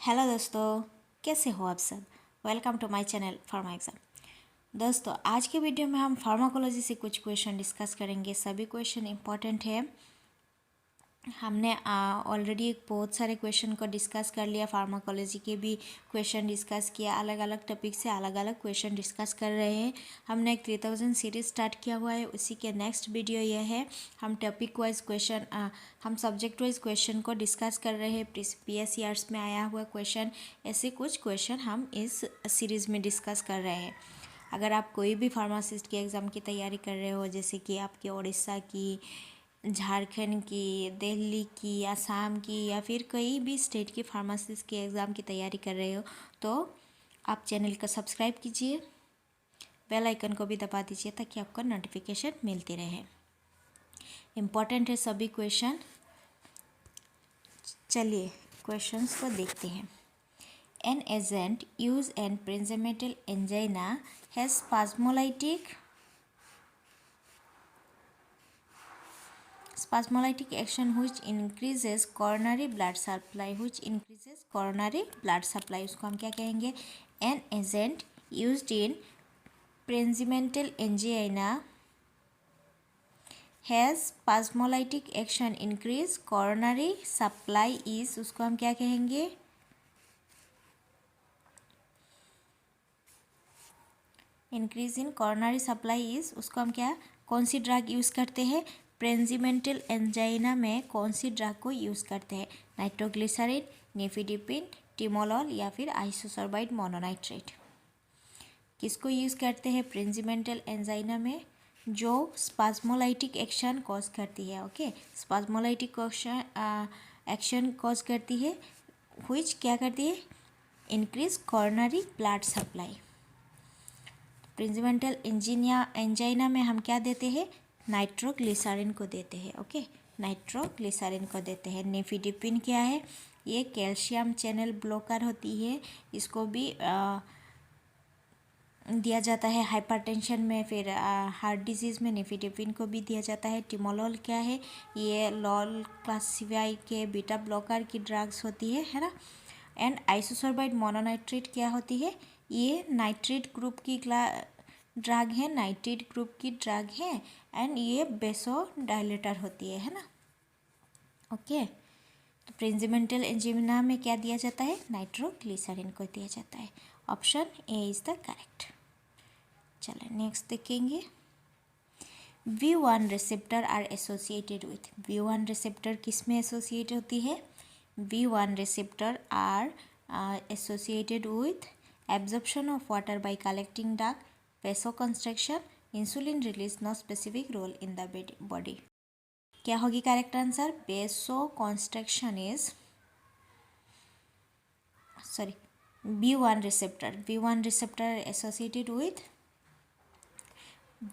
Hello दोस्तों, कैसे हो आप सब। Welcome to my channel pharma exam. दोस्तों, आज के वीडियो में हम फार्माकोलॉजी से कुछ क्वेश्चन डिस्कस करेंगे। सभी क्वेश्चन इंपॉर्टेंट है। हमने ऑलरेडी बहुत सारे क्वेश्चन को डिस्कस कर लिया। फार्माकोलॉजी के भी क्वेश्चन डिस्कस किया। अलग अलग टॉपिक से अलग अलग क्वेश्चन डिस्कस कर रहे हैं। हमने एक 3000 सीरीज स्टार्ट किया हुआ है। उसी के नेक्स्ट वीडियो यह है। हम टॉपिक वाइज क्वेश्चन हम सब्जेक्ट वाइज क्वेश्चन को डिस्कस कर रहे हैं। प्रीवियस ईयर्स में आया हुआ क्वेश्चन, ऐसे कुछ क्वेश्चन हम इस सीरीज़ में डिस्कस कर रहे हैं। अगर आप कोई भी फार्मासिस्ट के एग्ज़ाम की तैयारी कर रहे हो, जैसे कि आपके उड़ीसा की, झारखंड की, दिल्ली की, असम की, या फिर कोई भी स्टेट की फार्मासिस्ट के एग्ज़ाम की तैयारी कर रहे हो, तो आप चैनल को सब्सक्राइब कीजिए, बेल आइकन को भी दबा दीजिए ताकि आपको नोटिफिकेशन मिलती रहे। इम्पॉर्टेंट है सभी क्वेश्चन। चलिए क्वेश्चंस को देखते हैं। An agent use N प्रिंजेमेटल angina has spasmolytic action which increases coronary blood supply, उसको हम क्या कहेंगे? An agent used in प्रिंजिमेंटल angina has spasmolytic action increase coronary supply is, उसको हम क्या कहेंगे? Increase in coronary supply is, उसको हम क्या, कौन सी ड्रग यूज़ करते हैं? प्रिंजिमेंटल एंजाइना में कौन सी ड्रग को यूज़ करते हैं? नाइट्रोग्लिसरीन, निफिडिपिन, टिमोलॉल या फिर आइसोसोर्बाइड मोनोनाइट्रेट। किसको यूज़ करते हैं प्रिंजिमेंटल एंजाइना में? जो स्पाज्मोलाइटिक एक्शन कॉज करती है। ओके, स्पाज्मोलाइटिक एक्शन कॉज करती है, व्हिच क्या करती है? Increase coronary blood supply. प्रिंजिमेंटल angina में हम क्या देते हैं? नाइट्रोग्लिसरीन को देते हैं। ओके, नाइट्रोग्लिसरीन को देते हैं। निफिडिपिन क्या है? ये कैल्शियम चैनल ब्लॉकर होती है। इसको भी दिया जाता है हाइपरटेंशन में, फिर हार्ट डिजीज़ में निफिडिपिन को भी दिया जाता है। टिमोलॉल क्या है? ये लॉल क्लासिफाई के बीटा ब्लॉकर की ड्रग्स होती है ना। एंड आइसोसोर्बाइड मोनोनाइट्रेट क्या होती है? ये नाइट्रेट ग्रुप की ड्रग है, नाइट्रेट ग्रुप की ड्रग है, एंड ये बेसोडाइलेटर होती है ना। ओके, तो प्रिंजिमेंटल एंजाइना में क्या दिया जाता है? नाइट्रोग्लिसरीन को दिया जाता है। Option A is the correct. चलो नेक्स्ट देखेंगे। V1 receptor are associated with, V1 receptor किस में एसोसिएट होती है? V1 receptor are associated with absorption of water by collecting duct, वेसोकंस्ट्रक्शन, insulin release, no specific role in the body. क्या होगी correct answer? वेसोकंस्ट्रक्शन is, sorry, V1 receptor associated with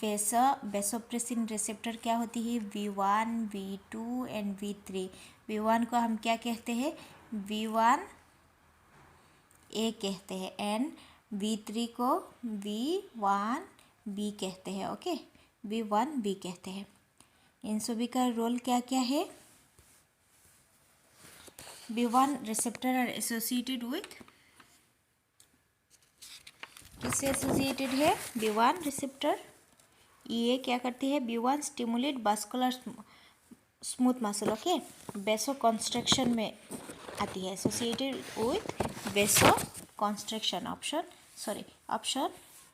vasopressin receptor क्या होती है? V1, V2 and V3। V1 को हम क्या कहते हैं? V1A कहते हैं, एंड V3 को V1B कहते हैं। ओके, V1B कहते हैं। इन सभी का रोल क्या क्या है? V1 receptor are associated with, किससे एसोसिएटेड है? V1 रिसेप्टर ये क्या करती है? V1 stimulate vascular smooth muscle. Okay, vasoconstriction में आती है, associated with vasoconstriction. Option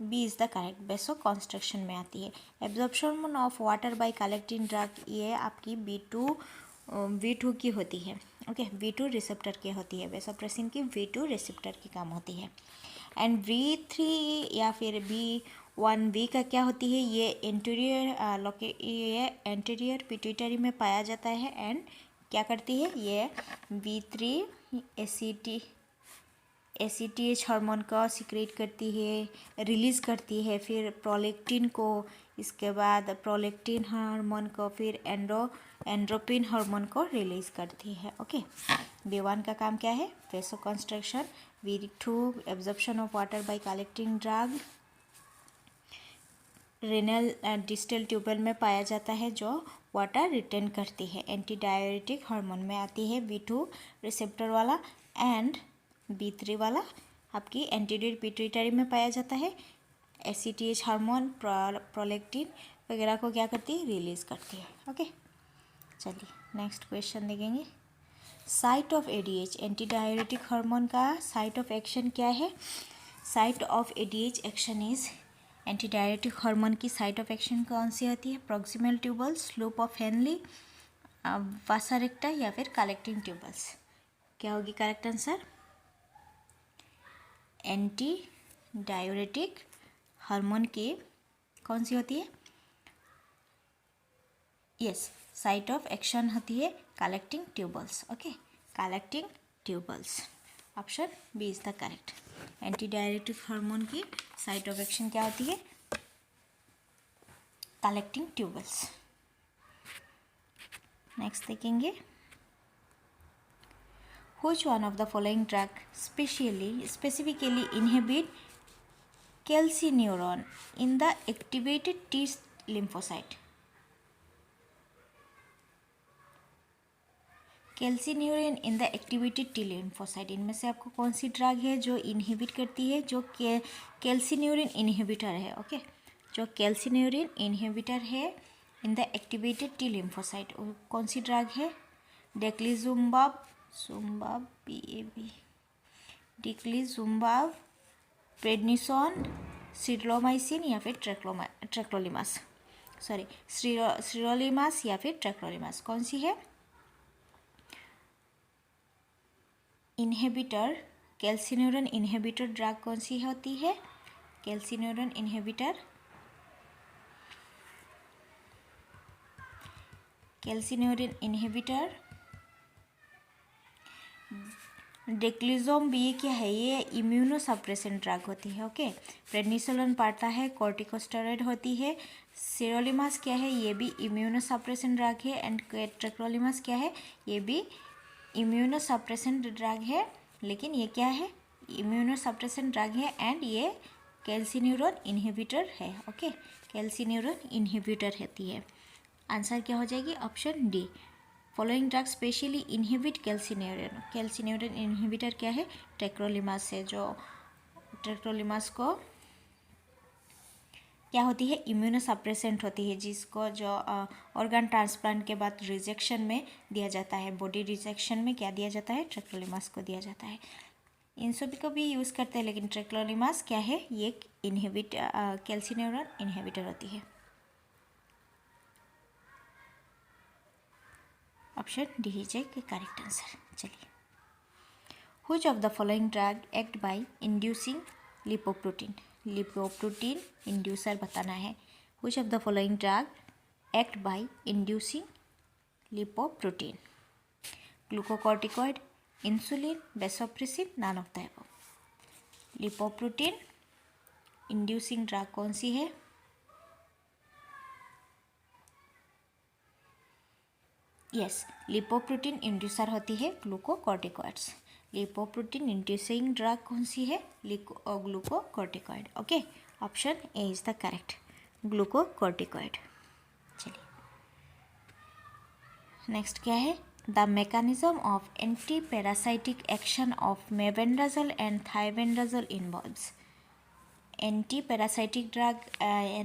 B is the correct, vasoconstriction में आती है। Absorption of water by collecting drug, ये आपकी V2 की होती है। ओके, V2 रिसेप्टर की होती है। वेसोप्रेसिन की V2 रिसेप्टर की काम होती है। एंड V3 या फिर V1B का क्या होती है? ये एंटीरियर पिट्यूटरी में पाया जाता है, एंड क्या करती है? ये V3 ACTH हार्मोन को सिक्रेट करती है, रिलीज़ करती है, फिर प्रोलेक्टिन को, इसके बाद प्रोलेक्टिन हार्मोन को, फिर एंड्रोपिन हार्मोन को रिलीज़ करती है। ओके, V1 का काम क्या है? Vasoconstriction. V2 absorption of water by collecting drug, renal distal tubule में पाया जाता है, जो वाटर रिटेन करती है। एंटी डायरेटिक हार्मोन में आती है V2 रिसेप्टर वाला, एंड B3 वाला आपकी एंटीरियर पिट्यूटरी में पाया जाता है। ACTH हार्मोन, प्रोलेक्टिन वगैरह को क्या करती है, रिलीज करती है। ओके, चलिए नेक्स्ट क्वेश्चन देखेंगे। Site of ADH, anti diuretic hormone का साइट ऑफ एक्शन क्या है? Site of ADH action is, anti diuretic hormone की साइट ऑफ एक्शन कौन सी होती है? Proximal tubules, loop of Henley, वासा रेक्टा या फिर कलेक्टिंग ट्यूबल्स। क्या होगी correct answer? Anti diuretic hormone की कौन सी होती है? यस, साइट ऑफ एक्शन होती है collecting tubules. Okay, collecting tubules, option B is the correct. Anti diuretic hormone की साइट ऑफ एक्शन क्या होती है? Collecting tubules. नेक्स्ट देखेंगे, which one of the following drug specifically inhibit calcineurin in the activated T lymphocyte? कैल्सिन्यूरिन in the activated T lymphocyte, इनमें से आपको कौन सी drug है जो इनहिबिट करती है, जो कैल्सिन्यूरिन इनहिबिटर है? ओके, जो कैल्सिन्यूरिन इनहिबिटर है in the activated T lymphocyte, कौन सी ड्रग है? डेक्लिजुम्बाब, डिक्लिजुम्बाब, प्रेडनिसोन, सिरोमाइसिन या फिर ट्रेक्लोलिमास, सिरोलिमास या फिर ट्रेक्लोलिमास, कौन सी है? इनहिबिटर, कैल्सिन्यूरिन इनहिबिटर ड्रग कौन सी होती है? कैल्सिन्यूरिन इनहिबिटर, कैल्सिन्यूरिन इनहिबिटर डेक्लिजोम, ये क्या है? ये इम्यूनो सप्रेसेंट ड्रग होती है। ओके, प्रेडनिसोलोन पड़ता है, कॉर्टिकोस्टेरॉइड होती है। सिरोलिमास क्या है? ये भी इम्यूनो सप्रेसेंट ड्रग है। एंड ट्रेक्लोलिमास क्या है? ये भी इम्यूनो सप्रेसेंट ड्रग है, लेकिन ये क्या है? इम्यूनो सप्रेसेंट ड्रग है एंड ये कैल्सिन्यूरिन इनहिबिटर है। ओके, कैल्सिन्यूरिन इनहिबिटर होती है। आंसर क्या हो जाएगी? Option D, following drug specially inhibit कैल्सिन्यूरिन। कैल्सिन्यूरिन inhibitor क्या है? ट्रेक्लोलिमास है, जो ट्रेक्लोलिमास को क्या होती है? इम्यूनो सप्रेसेंट होती है, जिसको जो ऑर्गन ट्रांसप्लांट के बाद रिजेक्शन में दिया जाता है, बॉडी रिजेक्शन में क्या दिया जाता है? ट्रेक्लोलिमास को दिया जाता है। इन सभी को भी यूज़ करते हैं, लेकिन ट्रेक्लोलिमास क्या है? ये कैल्सिन्यूरिन इनहिबिटर होती है। Option D is A correct answer. चलिए, which of the following drug act by inducing lipoprotein? Lipoprotein inducer बताना है। Which of the following drug act by inducing lipoprotein? Glucocorticoid, insulin, vasopressin, none of the above. Lipoprotein inducing drug कौन सी है? Yes, lipoprotein inducer होती है glucocorticoids. Lipoprotein inducing drug कौन सी है? Glucocorticoid. Okay, option A is the correct, glucocorticoid. चलिए, next क्या है? The mechanism of anti parasitic action of mebendazole and थाइबेंडाजोल involves. Anti parasitic drug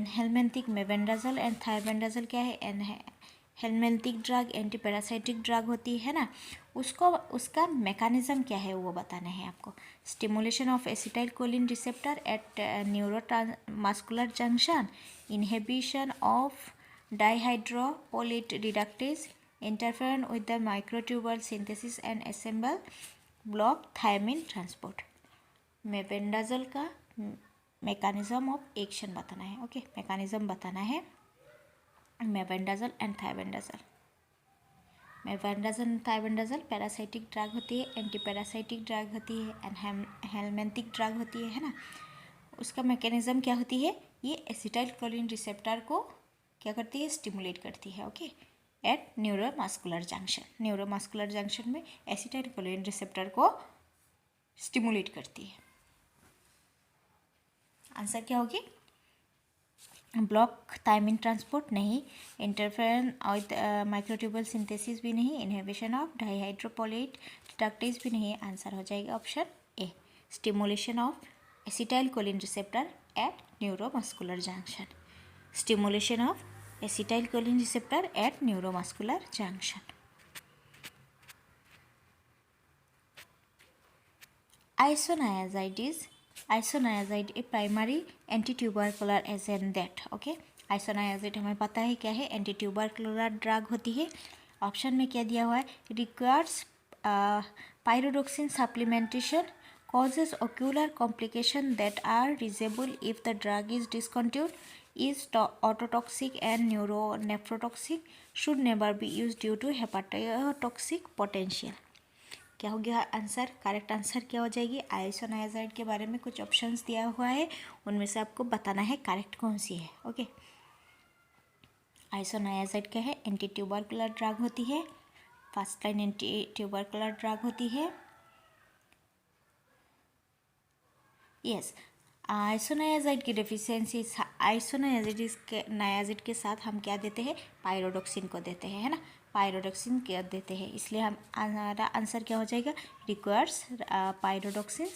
helminthic, mebendazole and थाइबेंडाजोल क्या है? Helminthic drug anti parasitic drug होती है ना, उसका मैकेनिज्म क्या है वो बताना है आपको। Stimulation of acetyl choline receptor at neuromuscular junction, inhibition of डाइहाइड्रोपोलेट reductase, interference with the microtubule synthesis and assemble, block thiamine transport. Mebendazole का मैकेनिज्म ऑफ एक्शन बताना है। ओके, मैकेनिज्म बताना है mebendazole and थाइबेंडाजोल। Mebendazole and थाइबेंडाजोल parasitic drug होती है, anti parasitic drug होती है and helminthic drug होती है ना। उसका मैकेनिज्म क्या होती है? ये एसिटाइल कोलिन रिसेप्टर को क्या करती है? स्टिमुलेट करती है। Okay, at neuromuscular junction, neuromuscular junction में एसिटाइल कोलिन रिसेप्टर को स्टिमुलेट करती है। आंसर क्या होगी? ब्लॉक थायमिन ट्रांसपोर्ट नहीं, इंटरफेरन विद माइक्रोट्यूबल सिंथेसिस भी नहीं, इनहिबिशन ऑफ डाइहाइड्रोफोलेट रिडक्टेज भी नहीं। आंसर हो जाएगा option A, stimulation of acetylcholine receptor at neuromuscular junction. Stimulation of acetylcholine receptor at neuromuscular junction. Isoniazid a primary anti tubercular agent that, okay. Isoniazid हमें पता है क्या है, एंटी ट्यूबरकुलर ड्रग होती है। ऑप्शन में क्या दिया हुआ है, requires पायरोडोक्सिन supplementation, causes ocular complication that are risible if the drug is discontinued, is ototoxic and neuronephrotoxic, should never be used due to hepatotoxic potential। क्या हो गया आंसर, करेक्ट आंसर क्या हो जाएगी। आइसोनायाजाइड के बारे में कुछ ऑप्शंस दिया हुआ है, उनमें से आपको बताना है करेक्ट कौन सी है, ओके। आइसोनायाजाइड क्या है, एंटी ट्यूबरकुलर ड्रग होती है, first line anti tubercular drug होती है। यस, आइसोनायाजाइड की डेफिशिएंसी, नायाजिड के साथ हम क्या देते हैं, पायरोडोक्सिन को देते हैं, है ना, पायरोडोक्सिन क्या देते हैं, इसलिए हम हमारा आंसर क्या हो जाएगा, requires पायरोडोक्सिन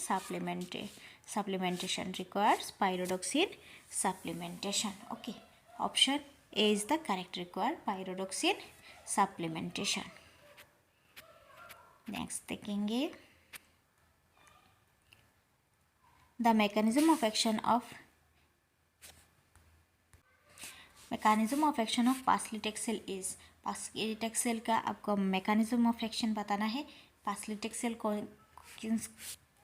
supplementation, requires पायरोडोक्सिन supplementation, okay. Option A is the correct, require पायरोडोक्सिन supplementation. Next देखेंगे, the mechanism of action of पासलीटेक्सेल is, पासलीटेक्सेल का आपको मैकेनिज्म ऑफ एक्शन बताना है। पासलीटेक्सेल किस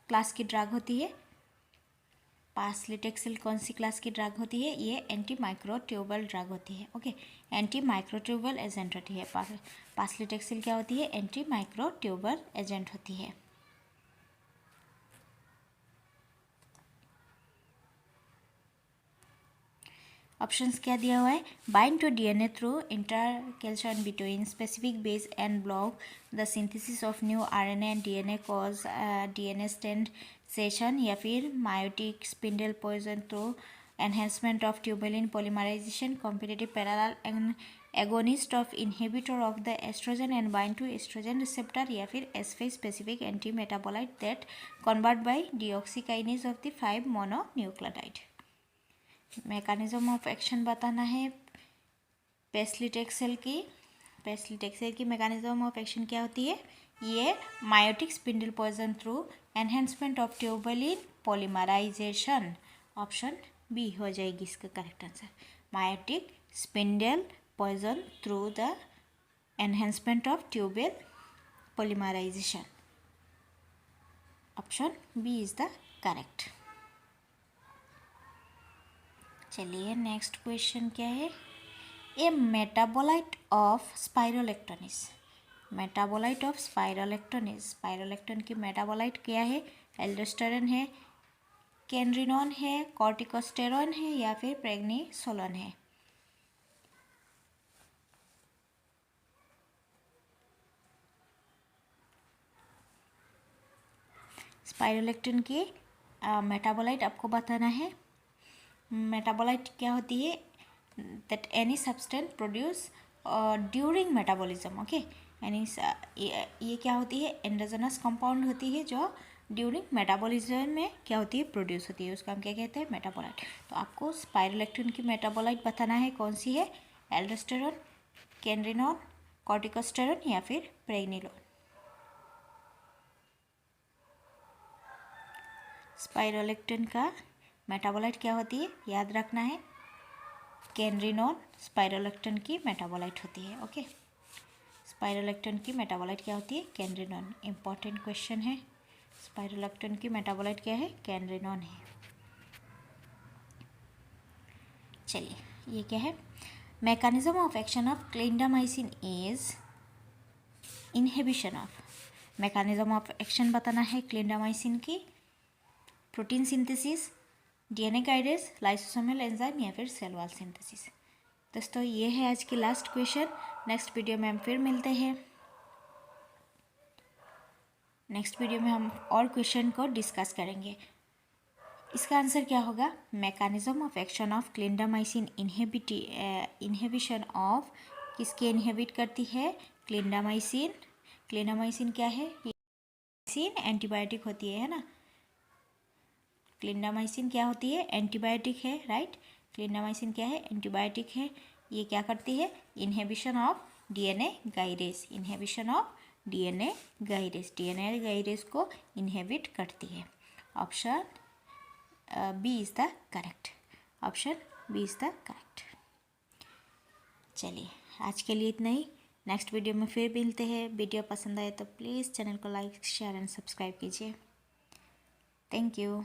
क्लास की ड्रग होती है, पासलीटेक्सेल कौन सी क्लास की ड्रग होती है, ये एंटी माइक्रोट्यूबल ड्रग होती है, ओके, एंटी माइक्रोट्यूबल एजेंट होती है। पासलीटेक्सेल क्या होती है, एंटी माइक्रोट्यूबल एजेंट होती है। ऑप्शंस क्या दिया हुआ है, bind to DNA through इंटरकेल्शन between specific base and block the synthesis of new RNA and DNA cause DNA stand session, या फिर miotic spindle poison through enhancement of tubulin polymerisation, competitive parallel agonist of inhibitor of the oestrogen and bind to oestrogen receptor, या फिर एसफे specific anti metabolite that convert bye डीऑक्सीकाइनेज of the 5 mononucleotide. Mechanism of action बताना है पासलीटेक्सेल की mechanism of action क्या होती है, ये miotic spindle poison through enhancement of tubulin polymerisation. Option B हो जाएगी इसका correct answer, miotic spindle poison through the enhancement of tubule polymerisation. Option B is the correct. चलिए नेक्स्ट क्वेश्चन क्या है, ए मेटाबोलाइट ऑफ स्पाइरोलेक्टोनिस, मेटाबोलाइट ऑफ स्पाइरोलेक्टोनिस, स्पाइरोलेक्टोन की metabolite क्या है, aldosterone है, कैनरिनोन है, कॉर्टिकोस्टेरोन है, या फिर प्रेग्निसोलोन है। स्पाइरोलेक्टोन की मेटाबोलाइट आपको बताना है। मेटाबोलाइट क्या होती है, that any substance produce during metabolism, okay, यानी ये क्या होती है, एंडोजेनस कंपाउंड होती है जो ड्यूरिंग मेटाबॉलिज्म में क्या होती है, प्रोड्यूस होती है, उसको हम क्या कहते हैं, मेटाबोलाइट। तो आपको स्पाइरोलेक्टिन की मेटाबोलाइट बताना है कौन सी है, एल्डोस्टेरोन, कैनरिनोन, कॉर्टिकोस्टेरोन, या फिर प्रेग्निलोन। स्पाइरोलेक्टिन का मेटाबोलाइट क्या होती है, याद रखना है, कैनरिनोन स्पाइरोलेक्टिन की मेटाबोलाइट होती है, ओके। स्पाइरोलेक्टिन की मेटाबोलाइट क्या होती है, कैनरिनोन। इंपॉर्टेंट क्वेश्चन है, स्पाइरोलेक्टिन की मेटाबोलाइट क्या है, कैनरिनोन है। चलिए ये क्या है, mechanism of action of clindamycin is inhibition of, mechanism of action बताना है क्लिंडामाइसिन की, protein synthesis, DNA guidance, lysosomal enzyme, या फिर सेल वॉल सिंथेसिस। दोस्तों ये है आज की लास्ट क्वेश्चन, नेक्स्ट वीडियो में हम फिर मिलते हैं। नेक्स्ट वीडियो में हम और क्वेश्चन को डिस्कस करेंगे। इसका आंसर क्या होगा? Mechanism of action of clindamycin inhibition of, किसके इनहिबिट करती है? क्लिंडामाइसिन। क्लिंडामाइसिन क्या है? एंटीबायोटिक होती है ना? क्लिंडामाइसिन क्या होती है? एंटीबायोटिक है, राइट। क्लिंडामाइसिन क्या है? एंटीबायोटिक है। ये क्या करती है? Inhibition of DNA गाइरेस। Inhibition of DNA गाइरेस, DNA गाइरेस को इनहिबिट करती है। Option B is the correct. Option B is the correct. चलिए आज के लिए इतना ही। नेक्स्ट वीडियो में फिर मिलते हैं। वीडियो पसंद आए तो प्लीज़ चैनल को लाइक शेयर एंड सब्सक्राइब कीजिए। Thank you.